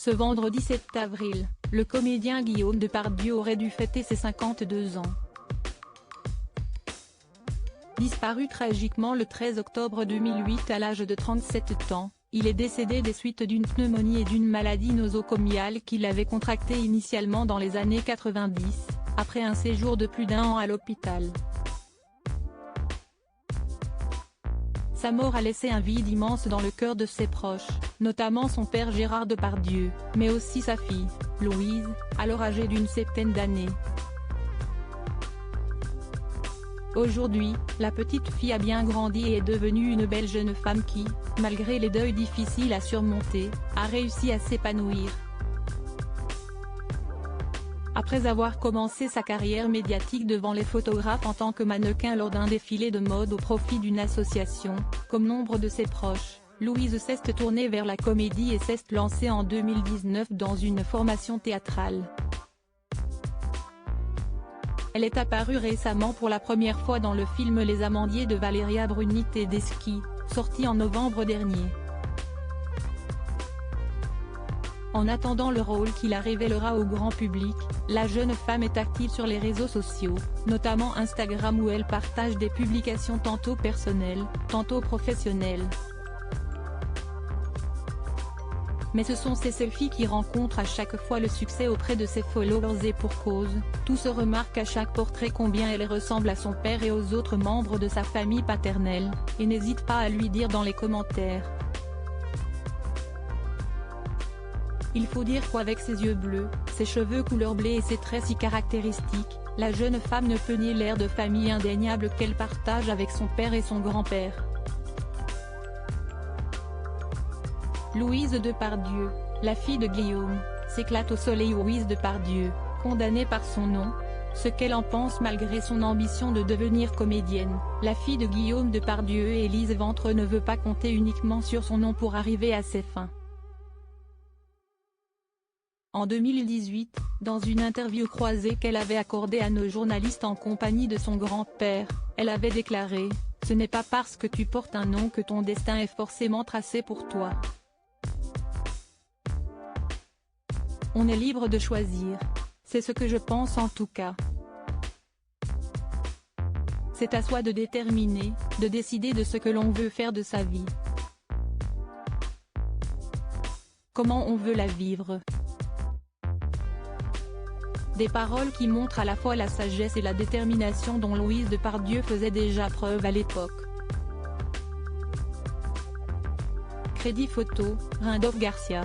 Ce vendredi 7 avril, le comédien Guillaume Depardieu aurait dû fêter ses 52 ans. Disparu tragiquement le 13 octobre 2008 à l'âge de 37 ans, il est décédé des suites d'une pneumonie et d'une maladie nosocomiale qu'il avait contractée initialement dans les années 90, après un séjour de plus d'1 an à l'hôpital. Sa mort a laissé un vide immense dans le cœur de ses proches, notamment son père Gérard Depardieu, mais aussi sa fille, Louise, alors âgée d'une septaine d'années. Aujourd'hui, la petite fille a bien grandi et est devenue une belle jeune femme qui, malgré les deuils difficiles à surmonter, a réussi à s'épanouir. Après avoir commencé sa carrière médiatique devant les photographes en tant que mannequin lors d'un défilé de mode au profit d'une association, comme nombre de ses proches, Louise s'est tournée vers la comédie et s'est lancée en 2019 dans une formation théâtrale. Elle est apparue récemment pour la première fois dans le film Les Amandiers de Valeria Bruni Tedeschi, sorti en novembre dernier. En attendant le rôle qui la révélera au grand public, la jeune femme est active sur les réseaux sociaux, notamment Instagram où elle partage des publications tantôt personnelles, tantôt professionnelles. Mais ce sont ses selfies qui rencontrent à chaque fois le succès auprès de ses followers et pour cause, tous se remarquent à chaque portrait combien elle ressemble à son père et aux autres membres de sa famille paternelle, et n'hésite pas à lui dire dans les commentaires. Il faut dire qu'avec ses yeux bleus, ses cheveux couleur blé et ses traits si caractéristiques, la jeune femme ne peut nier l'air de famille indéniable qu'elle partage avec son père et son grand-père. Louise Depardieu, la fille de Guillaume, s'éclate au soleil. Louise Depardieu, condamnée par son nom. Ce qu'elle en pense malgré son ambition de devenir comédienne, la fille de Guillaume Depardieu et Élise Ventre ne veut pas compter uniquement sur son nom pour arriver à ses fins. En 2018, dans une interview croisée qu'elle avait accordée à nos journalistes en compagnie de son grand-père, elle avait déclaré « Ce n'est pas parce que tu portes un nom que ton destin est forcément tracé pour toi. On est libre de choisir. C'est ce que je pense en tout cas. C'est à soi de déterminer, de décider de ce que l'on veut faire de sa vie. Comment on veut la vivre. » Des paroles qui montrent à la fois la sagesse et la détermination dont Louise Depardieu faisait déjà preuve à l'époque. Crédit photo, Randolph Garcia.